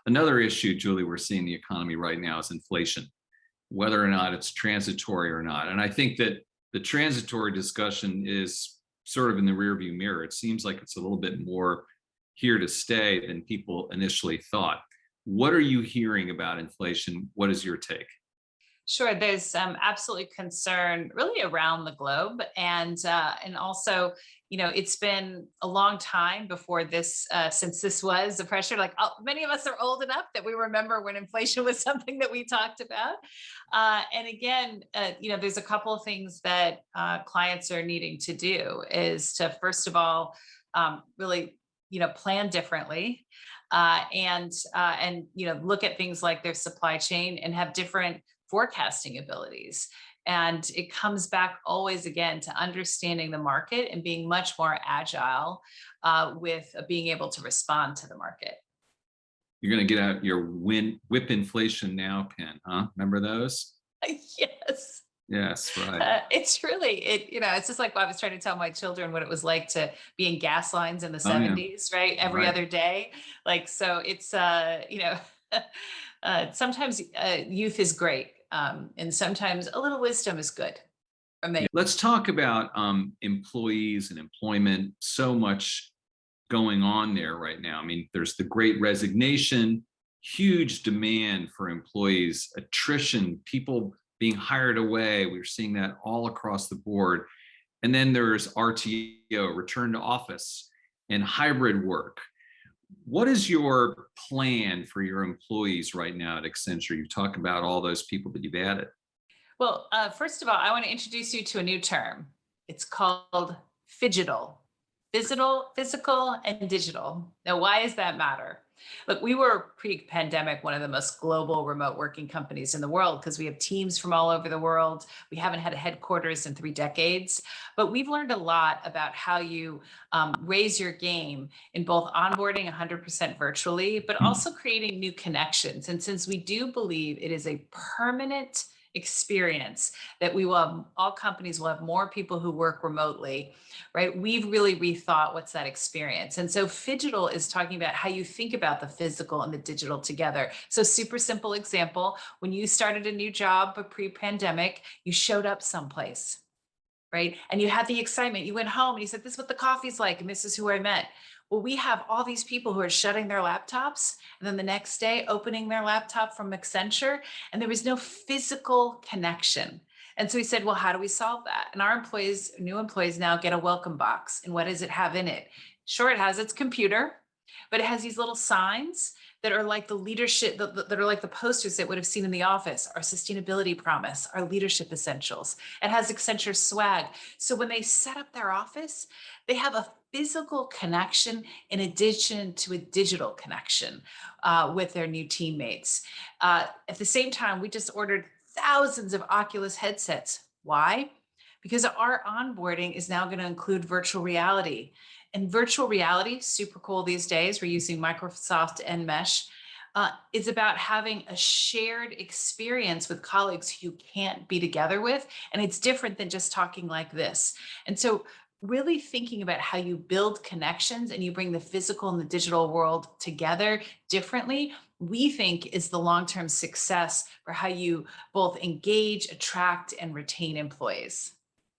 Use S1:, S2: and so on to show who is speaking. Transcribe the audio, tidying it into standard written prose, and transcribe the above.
S1: Another issue, Julie, we're seeing in the economy right now is inflation, whether or not it's transitory or not. And I think that the transitory discussion is sort of in the rearview mirror. It seems like it's a little bit more here to stay than people initially thought. What are you hearing about inflation? What is your take?
S2: Sure, there's absolutely concern really around the globe, and also, it's been a long time before this, since this was the pressure. Like, many of us are old enough that we remember when inflation was something that we talked about. And again, there's a couple of things that clients are needing to do is to first of all, really, plan differently, and look at things like their supply chain and have different forecasting abilities. And it comes back always again to understanding the market and being much more agile with being able to respond to the market.
S1: You're going to get out your whip inflation now pen, huh? Remember those?
S2: Yes.
S1: Yes, right.
S2: It's really, it's just like I was trying to tell my children what it was like to be in gas lines in the
S1: Oh, yeah.
S2: 70s, right? Every
S1: Right.
S2: other day. Like, so it's, sometimes youth is great. And sometimes a little wisdom is good.
S1: Yeah. Let's talk about employees and employment. So much going on there right now. I mean, there's the great resignation, huge demand for employees, attrition, people being hired away. We're seeing that all across the board. And then there's RTO, return to office, and hybrid work. What is your plan for your employees right now at Accenture? You talk about all those people that you've added.
S2: Well, first of all, I want to introduce you to a new term. It's called Fidgetal, physical and digital. Now, why does that matter? Look, we were pre-pandemic one of the most global remote working companies in the world because we have teams from all over the world. We haven't had a headquarters in 3 decades, but we've learned a lot about how you raise your game in both onboarding 100% virtually, but also creating new connections. And since we do believe it is a permanent experience that we will have, all companies will have more people who work remotely, right? We've really rethought what's that experience. And so Fidgetal is talking about how you think about the physical and the digital together. So super simple example, when you started a new job pre-pandemic, you showed up someplace, right? And you had the excitement. You went home and you said, this is what the coffee's like, and this is who I met. Well, we have all these people who are shutting their laptops and then the next day opening their laptop from Accenture, and there was no physical connection. And so we said, well, how do we solve that? And our employees, new employees now get a welcome box. And what does it have in it? Sure, it has its computer, but it has these little signs that are like the leadership, that are like the posters that would have seen in the office, our sustainability promise, our leadership essentials. It has Accenture swag. So when they set up their office, they have a physical connection in addition to a digital connection with their new teammates. At the same time, we just ordered thousands of Oculus headsets. Why? Because our onboarding is now going to include virtual reality. And virtual reality, super cool these days, we're using Microsoft Enmesh, is about having a shared experience with colleagues who you can't be together with. And it's different than just talking like this. And so really thinking about how you build connections and you bring the physical and the digital world together differently, we think is the long-term success for how you both engage, attract, and retain employees.